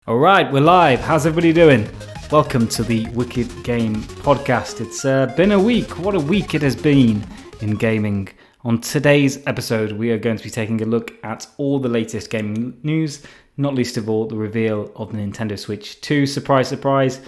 All right, we're live. How's everybody doing? Welcome to the Wicked Game Podcast. It's been a week. What a week it has been in gaming. On today's episode, we are going to be taking a look at all the latest gaming news, not least of all the reveal of the Nintendo Switch 2. Surprise, surprise.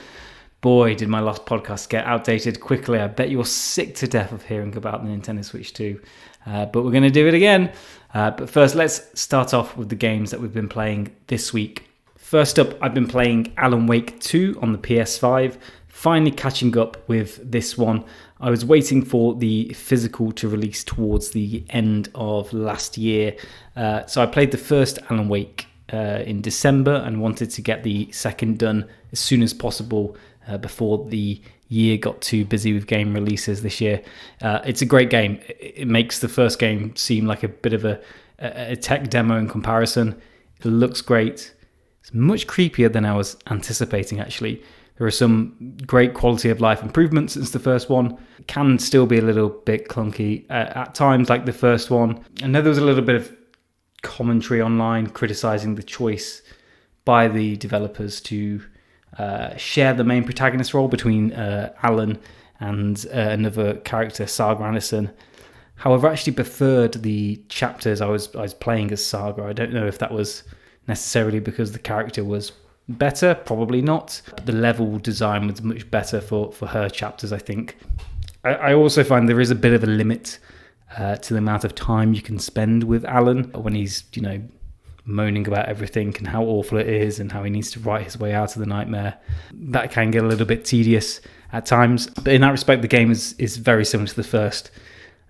Boy, did my last podcast get outdated quickly. I bet you're sick to death of hearing about the Nintendo Switch 2. But we're going to do it again. But first, let's start off with the games that we've been playing this week. First up, I've been playing Alan Wake 2 on the PS5, finally catching up with this one. I was waiting for the physical to release towards the end of last year. So I played the first Alan Wake in December and wanted to get the second done as soon as possible before the year got too busy with game releases this year. It's a great game. It makes the first game seem like a bit of a tech demo in comparison. It looks great. It's much creepier than I was anticipating, actually. There are some great quality of life improvements since the first one. It can still be a little bit clunky at times, like the first one. I know there was a little bit of commentary online criticising the choice by the developers to share the main protagonist role between Alan and another character, Saga Anderson. However, I actually preferred the chapters I was playing as Saga. I don't know if that was necessarily because the character was better, probably not. But the level design was much better for her chapters, I think. I also find there is a bit of a limit to the amount of time you can spend with Alan when he's, moaning about everything and how awful it is and how he needs to write his way out of the nightmare. That can get a little bit tedious at times. But in that respect, the game is very similar to the first.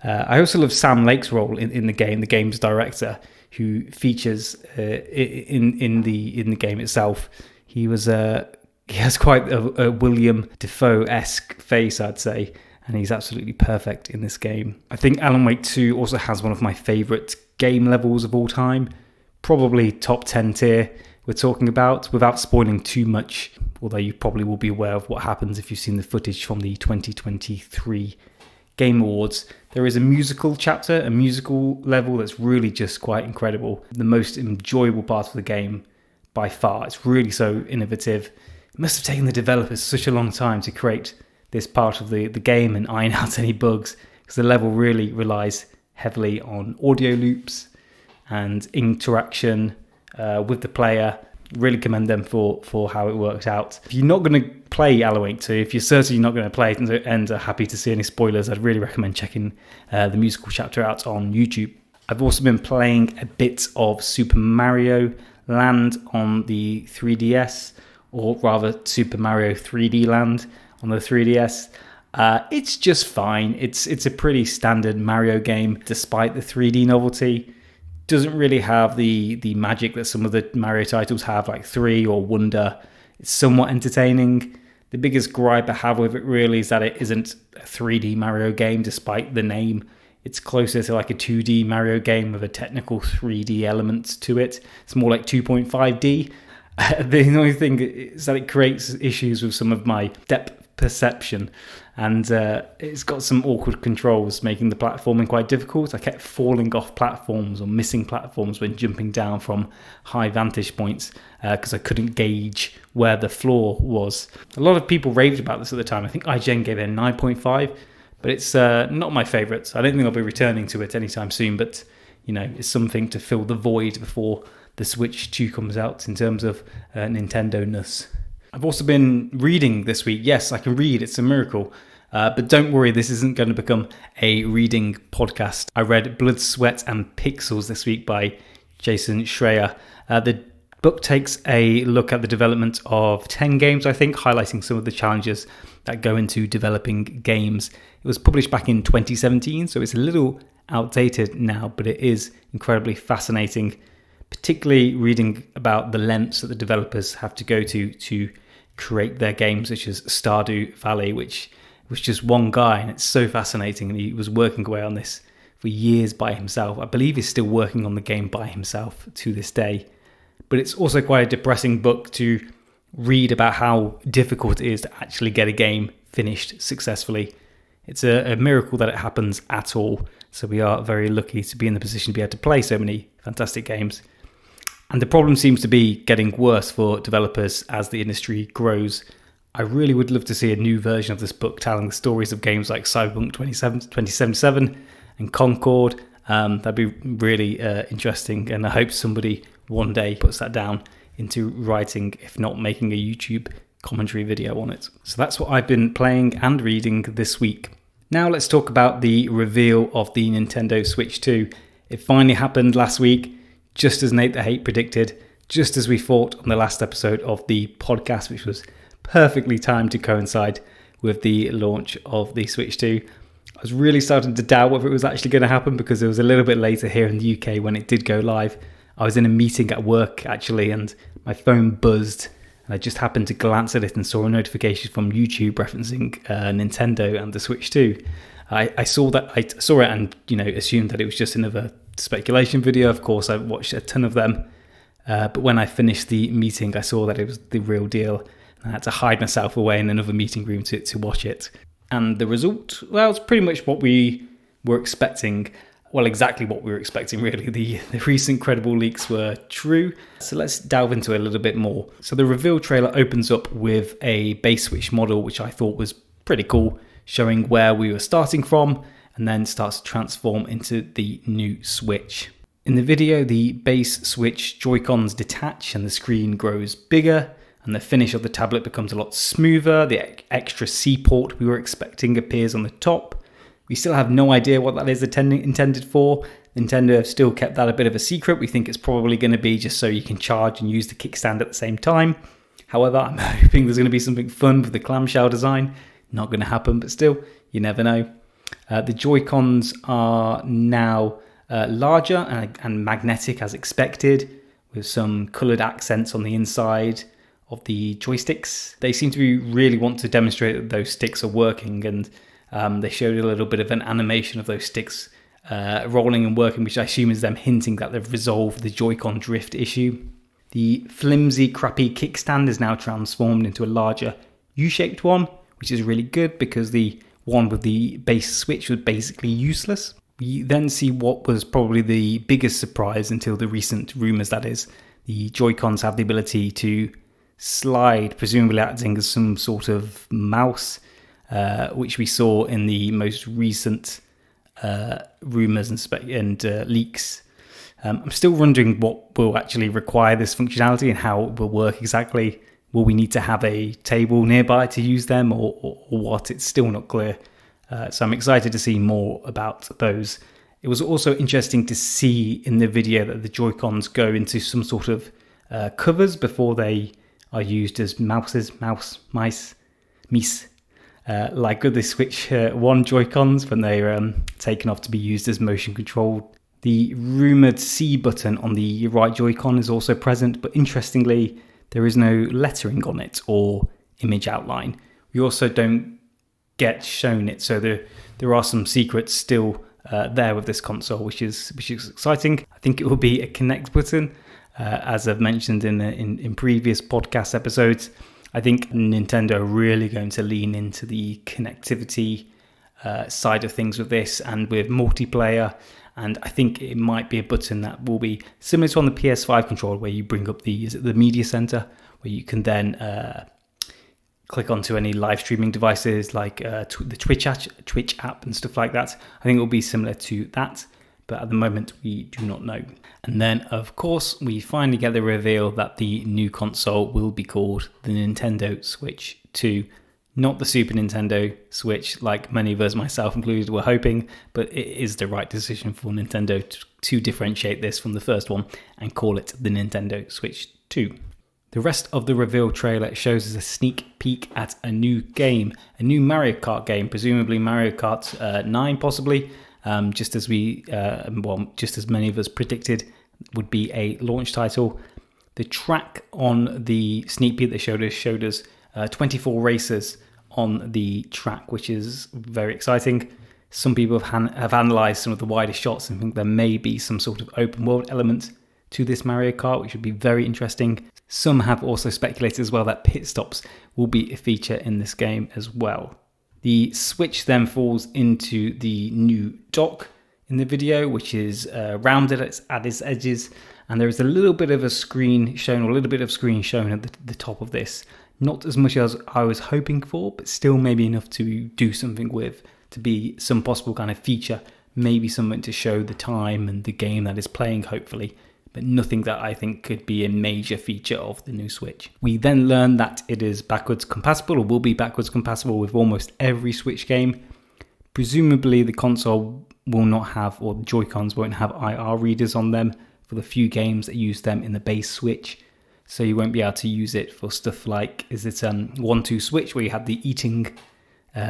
I also love Sam Lake's role in the game, the game's director, who features in the game itself. He has quite a William Dafoe-esque face, I'd say, and he's absolutely perfect in this game. I think Alan Wake 2 also has one of my favourite game levels of all time, probably top 10 tier we're talking about, without spoiling too much, although you probably will be aware of what happens if you've seen the footage from the 2023 Game Awards. There is a musical chapter, a musical level that's really just quite incredible. The most enjoyable part of the game by far. It's really so innovative. It must have taken the developers such a long time to create this part of the game and iron out any bugs, because the level really relies heavily on audio loops and interaction with the player. Really commend them for how it works out. If you're not going to play Alan Wake 2, if you're certain you're not going to play it and are happy to see any spoilers, I'd really recommend checking the musical chapter out on YouTube. I've also been playing a bit of Super Mario Land on the 3DS, or rather Super Mario 3D Land on the 3DS. It's just fine. It's a pretty standard Mario game, despite the 3D novelty. Doesn't really have the magic that some of the Mario titles have, like 3 or Wonder. It's somewhat entertaining. The biggest gripe I have with it really is that it isn't a 3D Mario game, despite the name. It's closer to like a 2D Mario game with a technical 3D element to it. It's more like 2.5D. The only thing is that it creates issues with some of my depth perception, and it's got some awkward controls, making the platforming quite difficult. I kept falling off platforms or missing platforms when jumping down from high vantage points because I couldn't gauge where the floor was. A lot of people raved about this at the time. I think IGN gave it a 9.5, but it's not my favourite. I don't think I'll be returning to it anytime soon, but it's something to fill the void before the Switch 2 comes out in terms of Nintendo-ness. I've also been reading this week. Yes, I can read. It's a miracle. But don't worry, this isn't going to become a reading podcast. I read Blood, Sweat and Pixels this week by Jason Schreier. The book takes a look at the development of 10 games, I think, highlighting some of the challenges that go into developing games. It was published back in 2017, so it's a little outdated now, but it is incredibly fascinating, particularly reading about the lengths that the developers have to go to create their games, such as Stardew Valley, which was just one guy, and it's so fascinating. And he was working away on this for years by himself. I believe he's still working on the game by himself to this day. But it's also quite a depressing book to read about how difficult it is to actually get a game finished successfully. It's a miracle that it happens at all. So we are very lucky to be in the position to be able to play so many fantastic games. And the problem seems to be getting worse for developers as the industry grows. I really would love to see a new version of this book telling the stories of games like Cyberpunk 2077 and Concord. That'd be really interesting, and I hope somebody one day puts that down into writing, if not making a YouTube commentary video on it. So that's what I've been playing and reading this week. Now let's talk about the reveal of the Nintendo Switch 2. It finally happened last week, just as Nate the Hate predicted, just as we thought on the last episode of the podcast, which was perfectly timed to coincide with the launch of the Switch 2. I was really starting to doubt whether it was actually going to happen because it was a little bit later here in the UK when it did go live. I was in a meeting at work actually, and my phone buzzed, and I just happened to glance at it and saw a notification from YouTube referencing Nintendo and the Switch 2. I saw it and assumed that it was just another speculation video. Of course, I watched a ton of them, but when I finished the meeting, I saw that it was the real deal. I had to hide myself away in another meeting room to watch it. And the result, well, it's pretty much what we were expecting. Well, exactly what we were expecting, really. The recent credible leaks were true. So let's delve into it a little bit more. So the reveal trailer opens up with a base Switch model, which I thought was pretty cool, showing where we were starting from, and then starts to transform into the new Switch. In the video, the base Switch Joy-Cons detach and the screen grows bigger, and the finish of the tablet becomes a lot smoother. The extra C port we were expecting appears on the top. We still have no idea what that is intended for. Nintendo have still kept that a bit of a secret. We think it's probably going to be just so you can charge and use the kickstand at the same time. However, I'm hoping there's going to be something fun with the clamshell design. Not going to happen, but still, you never know. The Joy-Cons are now larger and magnetic as expected, with some coloured accents on the inside of the joysticks. They seem to really want to demonstrate that those sticks are working, and they showed a little bit of an animation of those sticks rolling and working, which I assume is them hinting that they've resolved the Joy-Con drift issue. The flimsy, crappy kickstand is now transformed into a larger U-shaped one, which is really good because the one with the base Switch was basically useless. We then see what was probably the biggest surprise until the recent rumours, that is, the Joy-Cons have the ability to slide, presumably acting as some sort of mouse, which we saw in the most recent rumours and leaks. I'm still wondering what will actually require this functionality and how it will work exactly. Will we need to have a table nearby to use them or what? It's still not clear. So I'm excited to see more about those. It was also interesting to see in the video that the Joy-Cons go into some sort of covers before they are used as mice, like with the Switch 1 Joy-Cons when they're taken off to be used as motion control. The rumoured C button on the right Joy-Con is also present, but interestingly, there is no lettering on it or image outline. We also don't get shown it, so there are some secrets still there with this console, which is exciting. I think it will be a connect button, as I've mentioned in previous podcast episodes. I think Nintendo are really going to lean into the connectivity side of things with this and with multiplayer. And I think it might be a button that will be similar to on the PS5 controller, where you bring up the media center, where you can then click onto any live streaming devices like the Twitch app and stuff like that. I think it will be similar to that, but at the moment we do not know. And then, of course, we finally get the reveal that the new console will be called the Nintendo Switch 2. Not the Super Nintendo Switch, like many of us, myself included, were hoping, but it is the right decision for Nintendo to differentiate this from the first one and call it the Nintendo Switch 2. The rest of the reveal trailer shows us a sneak peek at a new game, a new Mario Kart game, presumably Mario Kart 9 possibly, just as many of us predicted would be a launch title. The track on the sneak peek that showed us 24 racers on the track, which is very exciting. Some people have analysed some of the wider shots and think there may be some sort of open world element to this Mario Kart, which would be very interesting. Some have also speculated as well that pit stops will be a feature in this game as well. The Switch then falls into the new dock in the video, which is rounded at its edges And there is a little bit of a screen shown, or a little bit of screen shown at the top of this. Not as much as I was hoping for, but still maybe enough to do something with, to be some possible kind of feature, maybe something to show the time and the game that is playing, hopefully, but nothing that I think could be a major feature of the new Switch. We then learned that it is backwards compatible, or will be backwards compatible with almost every Switch game. Presumably the console will not have, or the Joy-Cons won't have IR readers on them for the few games that use them in the base Switch. So you won't be able to use it for stuff like, is it 1-2 Switch, where you had the eating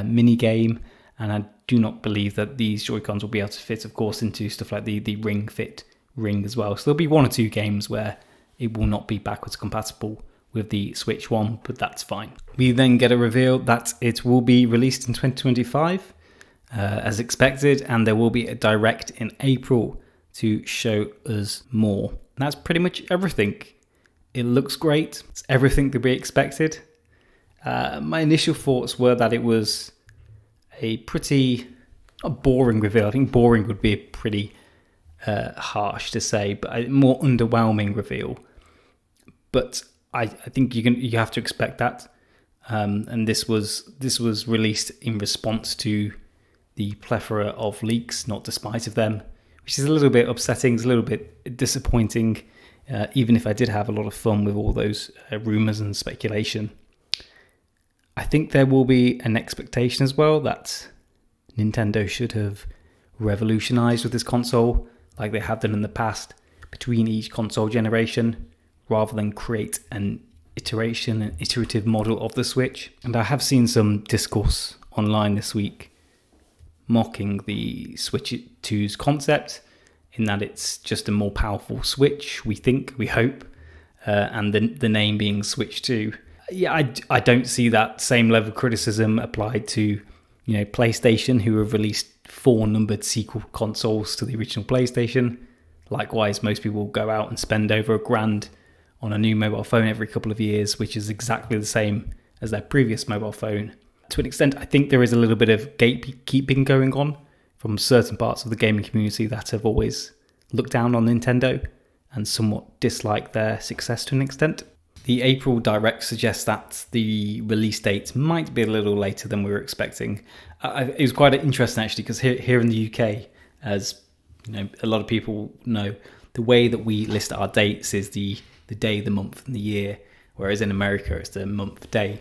mini game, and I do not believe that these Joy-Cons will be able to fit, of course, into stuff like the Ring Fit Ring as well. So there'll be 1 or 2 games where it will not be backwards compatible with the Switch 1, but that's fine. We then get a reveal that it will be released in 2025, as expected, and there will be a direct in April to show us more. And that's pretty much everything. It looks great. It's everything that we expected. My initial thoughts were that it was a pretty boring reveal. I think boring would be pretty harsh to say, but a more underwhelming reveal. But I think you have to expect that. And this was released in response to the plethora of leaks, not despite of them, which is a little bit upsetting. It's a little bit disappointing. Even if I did have a lot of fun with all those rumours and speculation. I think there will be an expectation as well that Nintendo should have revolutionised with this console like they have done in the past between each console generation, rather than create an iterative model of the Switch. And I have seen some discourse online this week mocking the Switch 2's concept, in that it's just a more powerful Switch, we hope, and the name being Switch 2. Yeah, I don't see that same level of criticism applied to, PlayStation, who have released 4 numbered sequel consoles to the original PlayStation. Likewise, most people go out and spend over $1,000 on a new mobile phone every couple of years, which is exactly the same as their previous mobile phone. To an extent, I think there is a little bit of gatekeeping going on from certain parts of the gaming community that have always looked down on Nintendo and somewhat dislike their success to an extent. The April Direct suggests that the release date might be a little later than we were expecting. It was quite interesting, actually, because here in the UK, as a lot of people know, the way that we list our dates is the day, the month, and the year, whereas in America it's the month, day,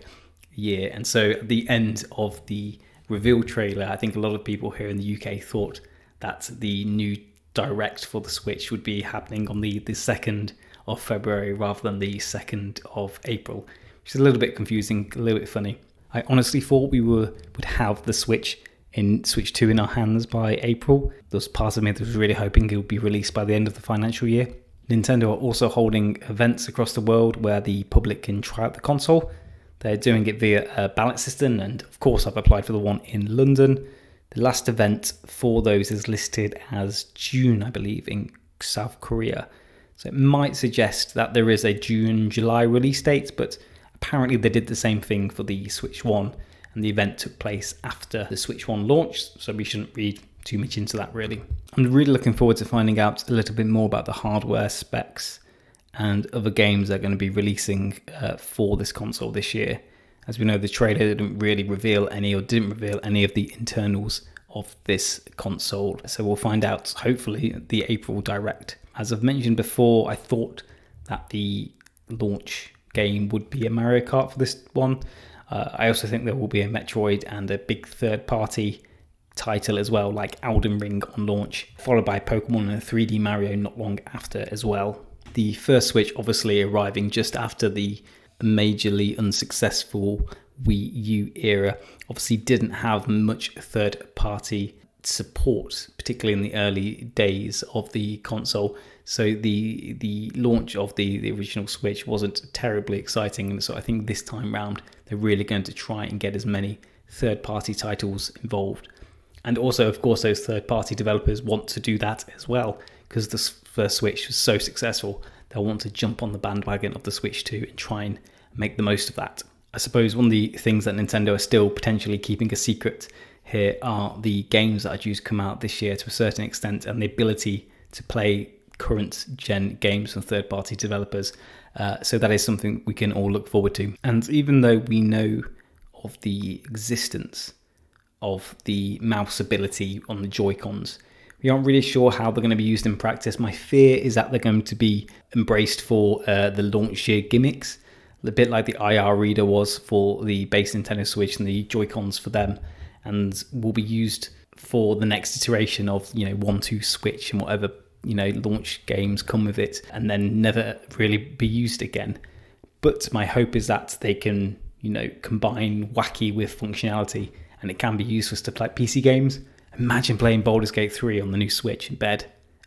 year. And so at the end of the reveal trailer, I think a lot of people here in the UK thought that the new Direct for the Switch would be happening on the 2nd of February rather than the 2nd of April, which is a little bit confusing, a little bit funny. I honestly thought we would have the Switch 2 in our hands by April. There was part of me that was really hoping it would be released by the end of the financial year. Nintendo are also holding events across the world where the public can try out the console. They're doing it via a ballot system, and of course I've applied for the one in London. The last event for those is listed as June, I believe, in South Korea. So it might suggest that there is a June-July release date, but apparently they did the same thing for the Switch 1, and the event took place after the Switch 1 launched, so we shouldn't read too much into that really. I'm really looking forward to finding out a little bit more about the hardware specs and other games they're going to be releasing for this console this year. As we know, the trailer didn't reveal any of the internals of this console. So we'll find out, hopefully, at the April Direct. As I've mentioned before, I thought that the launch game would be a Mario Kart for this one. I also think there will be a Metroid and a big third-party title as well, like Elden Ring on launch, followed by Pokemon and a 3D Mario not long after as well. The first Switch obviously arriving just after the majorly unsuccessful Wii U era obviously didn't have much third-party support, particularly in the early days of the console. So the launch of the original Switch wasn't terribly exciting, and so I think this time round they're really going to try and get as many third-party titles involved. And also, of course, those third-party developers want to do that as well, because the first Switch was so successful, they'll want to jump on the bandwagon of the Switch 2 and try and make the most of that. I suppose one of the things that Nintendo are still potentially keeping a secret here are the games that are due to come out this year to a certain extent, and the ability to play current gen games from third-party developers. So that is something we can all look forward to. And even though we know of the existence of the mouse ability on the Joy-Cons, we aren't really sure how they're going to be used in practice. My fear is that they're going to be embraced for the launch year gimmicks, a bit like the IR reader was for the base Nintendo Switch and the Joy-Cons for them, and will be used for the next iteration of 1-2 Switch and whatever launch games come with it, and then never really be used again. But my hope is that they can combine wacky with functionality, and it can be used for stuff like PC games. Imagine playing Baldur's Gate 3 on the new Switch in bed.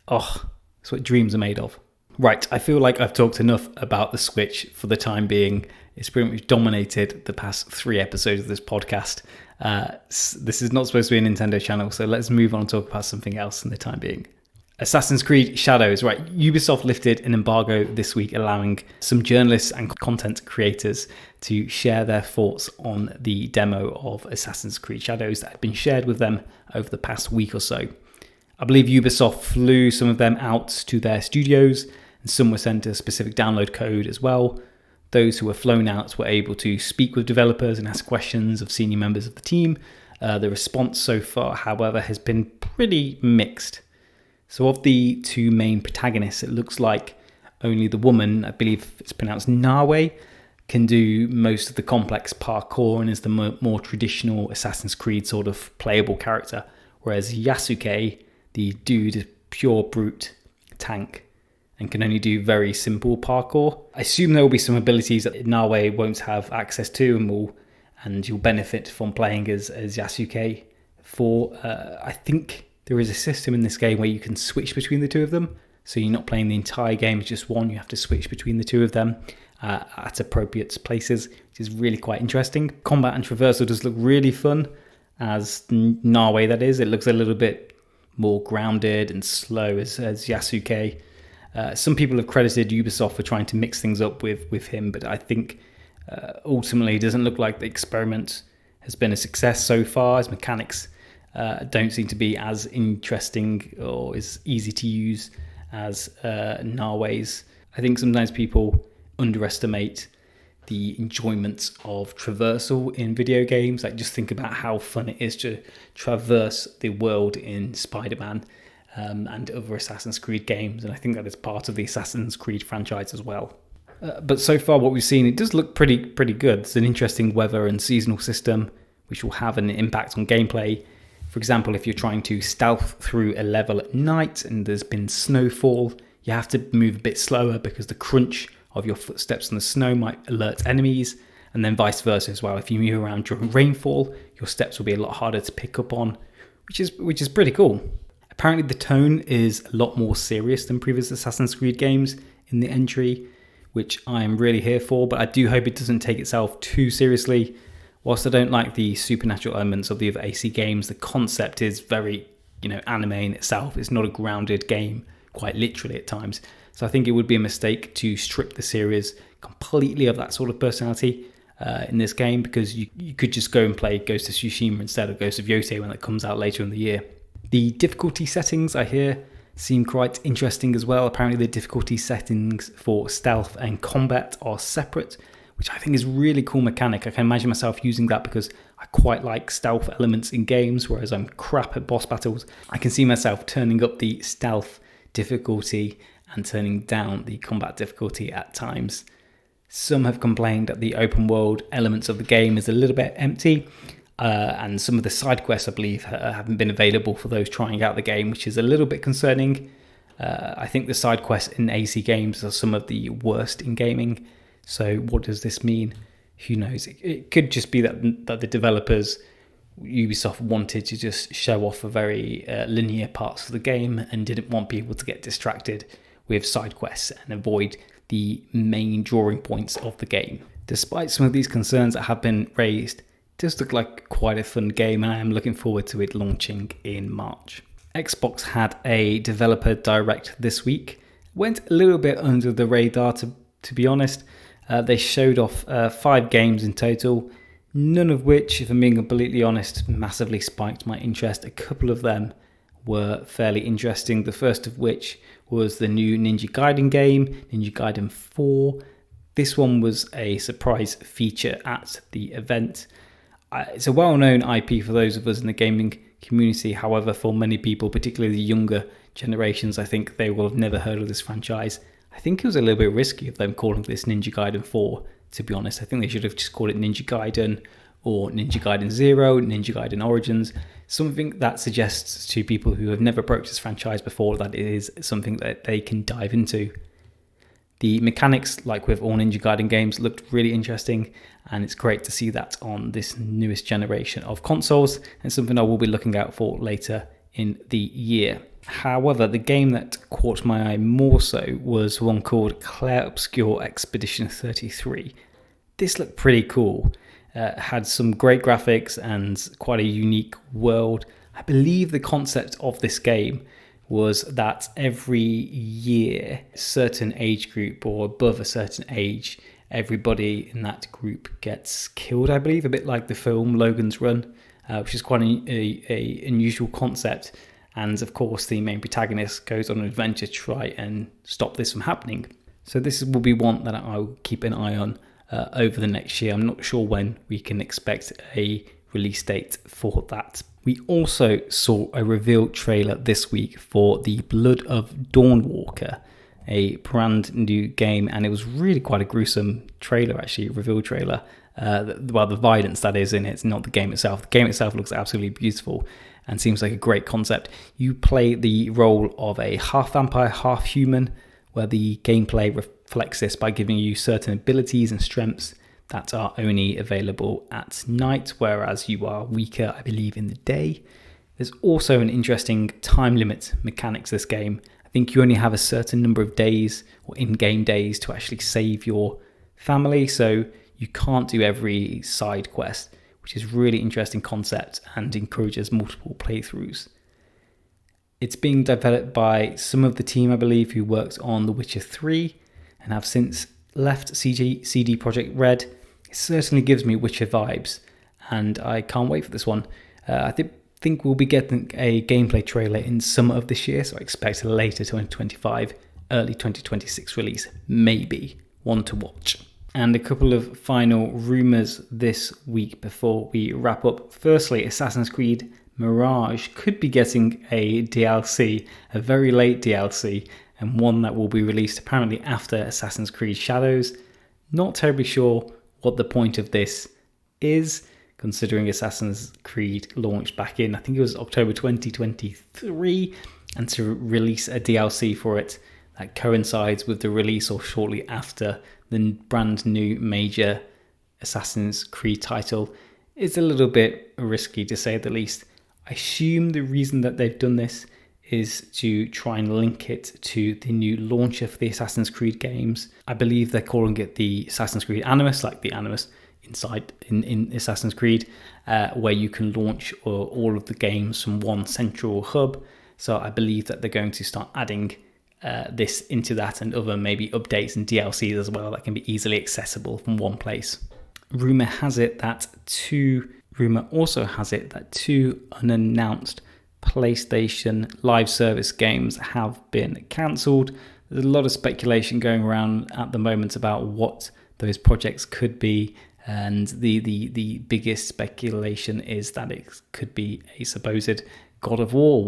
Oh, that's what dreams are made of. Right, I feel like I've talked enough about the Switch for the time being. It's pretty much dominated the past 3 episodes of this podcast. This is not supposed to be a Nintendo channel, so let's move on and talk about something else in the time being. Assassin's Creed Shadows. Right, Ubisoft lifted an embargo this week, allowing some journalists and content creators to share their thoughts on the demo of Assassin's Creed Shadows that had been shared with them over the past week or so. I believe Ubisoft flew some of them out to their studios, and some were sent a specific download code as well. Those who were flown out were able to speak with developers and ask questions of senior members of the team. The response so far, however, has been pretty mixed. So of the 2 main protagonists, it looks like only the woman, I believe it's pronounced Nawe, can do most of the complex parkour and is the more traditional Assassin's Creed sort of playable character, whereas Yasuke, the dude, is pure brute tank and can only do very simple parkour. I assume there will be some abilities that Nawe won't have access to, and you'll benefit from playing as Yasuke. I think there is a system in this game where you can switch between the 2 of them, so you're not playing the entire game as just one. You have to switch between the 2 of them at appropriate places, which is really quite interesting. Combat and traversal does look really fun as Nawe, that is. It looks a little bit more grounded and slow as Yasuke. Some people have credited Ubisoft for trying to mix things up with him, but I think ultimately it doesn't look like the experiment has been a success so far. His mechanics don't seem to be as interesting or as easy to use as Nawe's. I think sometimes people underestimate the enjoyment of traversal in video games. Like, just think about how fun it is to traverse the world in Spider-Man and other Assassin's Creed games, and I think that is part of the Assassin's Creed franchise as well. But so far what we've seen, it does look pretty good. It's an interesting weather and seasonal system which will have an impact on gameplay. For example, if you're trying to stealth through a level at night and there's been snowfall, you have to move a bit slower because the crunch of your footsteps in the snow might alert enemies, and then vice versa as well. If you move around during rainfall, your steps will be a lot harder to pick up on, which is pretty cool. Apparently the tone is a lot more serious than previous Assassin's Creed games in the entry, which I am really here for, but I do hope it doesn't take itself too seriously. Whilst I don't like the supernatural elements of the other AC games, the concept is very, anime in itself. It's not a grounded game, quite literally at times. So I think it would be a mistake to strip the series completely of that sort of personality in this game, because you could just go and play Ghost of Tsushima instead of Ghost of Yotei when it comes out later in the year. The difficulty settings, I hear, seem quite interesting as well. Apparently the difficulty settings for stealth and combat are separate, which I think is a really cool mechanic. I can imagine myself using that because I quite like stealth elements in games, whereas I'm crap at boss battles. I can see myself turning up the stealth difficulty and turning down the combat difficulty at times. Some have complained that the open world elements of the game is a little bit empty, and some of the side quests, I believe, haven't been available for those trying out the game, which is a little bit concerning. I think the side quests in AC games are some of the worst in gaming. So what does this mean? Who knows? It could just be that the developers, Ubisoft, wanted to just show off a very linear parts of the game and didn't want people to get distracted with side quests and avoid the main drawing points of the game. Despite some of these concerns that have been raised, it does look like quite a fun game, and I am looking forward to it launching in March. Xbox had a developer direct this week. Went a little bit under the radar, to be honest. They showed off 5 games in total, none of which, if I'm being completely honest, massively spiked my interest. A couple of them were fairly interesting. The first of which was the new Ninja Gaiden game, Ninja Gaiden 4. This one was a surprise feature at the event. It's a well-known IP for those of us in the gaming community. However, for many people, particularly the younger generations, I think they will have never heard of this franchise. I think it was a little bit risky of them calling this Ninja Gaiden 4, to be honest. I think they should have just called it Ninja Gaiden or Ninja Gaiden 0, Ninja Gaiden Origins, something that suggests to people who have never approached this franchise before that it is something that they can dive into. The mechanics, like with all Ninja Gaiden games, looked really interesting, and it's great to see that on this newest generation of consoles, and something I will be looking out for later in the year. However, the game that caught my eye more so was one called Clair Obscur Expedition 33. This looked pretty cool. Had some great graphics and quite a unique world. I believe the concept of this game was that every year, a certain age group or above a certain age, everybody in that group gets killed, I believe, a bit like the film Logan's Run, which is quite a unusual concept. And of course, the main protagonist goes on an adventure to try and stop this from happening. So this will be one that I'll keep an eye on over the next year. I'm not sure when we can expect a release date for that. We also saw a reveal trailer this week for the Blood of Dawnwalker, a brand new game, and it was really quite a gruesome trailer, actually, reveal trailer. Well, the violence that is in it, not the game itself. The game itself looks absolutely beautiful and seems like a great concept. You play the role of a half vampire, half human, where the gameplay reflects this by giving you certain abilities and strengths that are only available at night, whereas you are weaker, I believe, in the day. There's also an interesting time limit mechanics to this game. I think you only have a certain number of days or in-game days to actually save your family, so you can't do every side quest, which is really interesting concept and encourages multiple playthroughs. It's being developed by some of the team, I believe, who worked on The Witcher 3 and have since left CD Projekt Red. It certainly gives me Witcher vibes, and I can't wait for this one. I think we'll be getting a gameplay trailer in summer of this year, so I expect a later 2025, early 2026 release, maybe. One to watch. And a couple of final rumours this week before we wrap up. Firstly, Assassin's Creed Mirage could be getting a DLC, a very late DLC, and one that will be released apparently after Assassin's Creed Shadows. Not terribly sure what the point of this is, considering Assassin's Creed launched back in, I think it was October 2023, and to release a DLC for it that coincides with the release or shortly after the brand new major Assassin's Creed title is a little bit risky, to say the least. I assume the reason that they've done this is to try and link it to the new launcher for the Assassin's Creed games. I believe they're calling it the Assassin's Creed Animus, like the Animus inside in Assassin's Creed, where you can launch all of the games from one central hub. So I believe that they're going to start adding this into that, and other maybe updates and DLCs as well that can be easily accessible from one place. Rumor also has it that two unannounced PlayStation live service games have been cancelled. There's a lot of speculation going around at the moment about what those projects could be, and the biggest speculation is that it could be a supposed God of War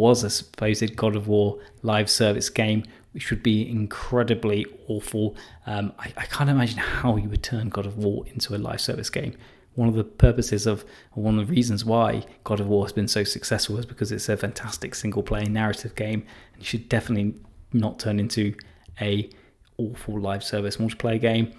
live service game, which would be incredibly awful. I can't imagine how you would turn God of War into a live service game. One of the reasons why God of War has been so successful is because it's a fantastic single-player narrative game, and it should definitely not turn into a awful live service multiplayer game.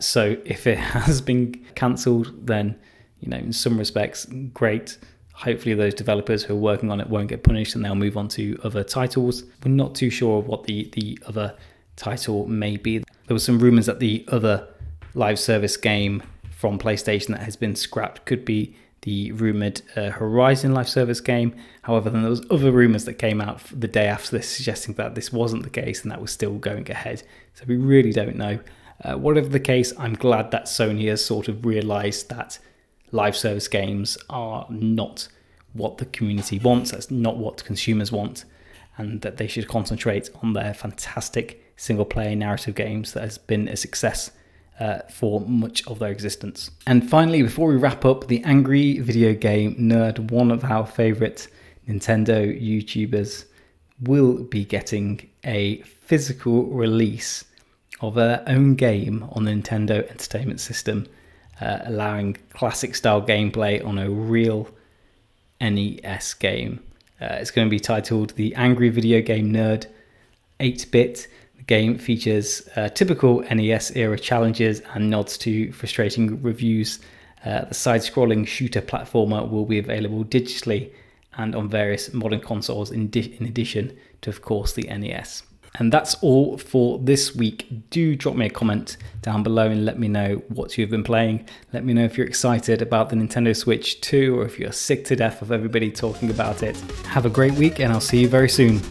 So if it has been cancelled, then in some respects, great. Hopefully those developers who are working on it won't get punished and they'll move on to other titles. We're not too sure what the other title may be. There were some rumours that the other live service game from PlayStation that has been scrapped could be the rumoured Horizon live service game. However, then there was other rumours that came out the day after this suggesting that this wasn't the case and that was still going ahead. So we really don't know. Whatever the case, I'm glad that Sony has sort of realised that live service games are not what the community wants. That's not what consumers want, and that they should concentrate on their fantastic single-player narrative games that has been a success for much of their existence. And finally, before we wrap up, the Angry Video Game Nerd, one of our favorite Nintendo YouTubers, will be getting a physical release of their own game on the Nintendo Entertainment System, allowing classic style gameplay on a real NES game. It's going to be titled The Angry Video Game Nerd 8-Bit. The game features typical NES era challenges and nods to frustrating reviews. The side-scrolling shooter platformer will be available digitally and on various modern consoles in addition to, of course, the NES. And that's all for this week. Do drop me a comment down below and let me know what you've been playing. Let me know if you're excited about the Nintendo Switch 2 or if you're sick to death of everybody talking about it. Have a great week and I'll see you very soon.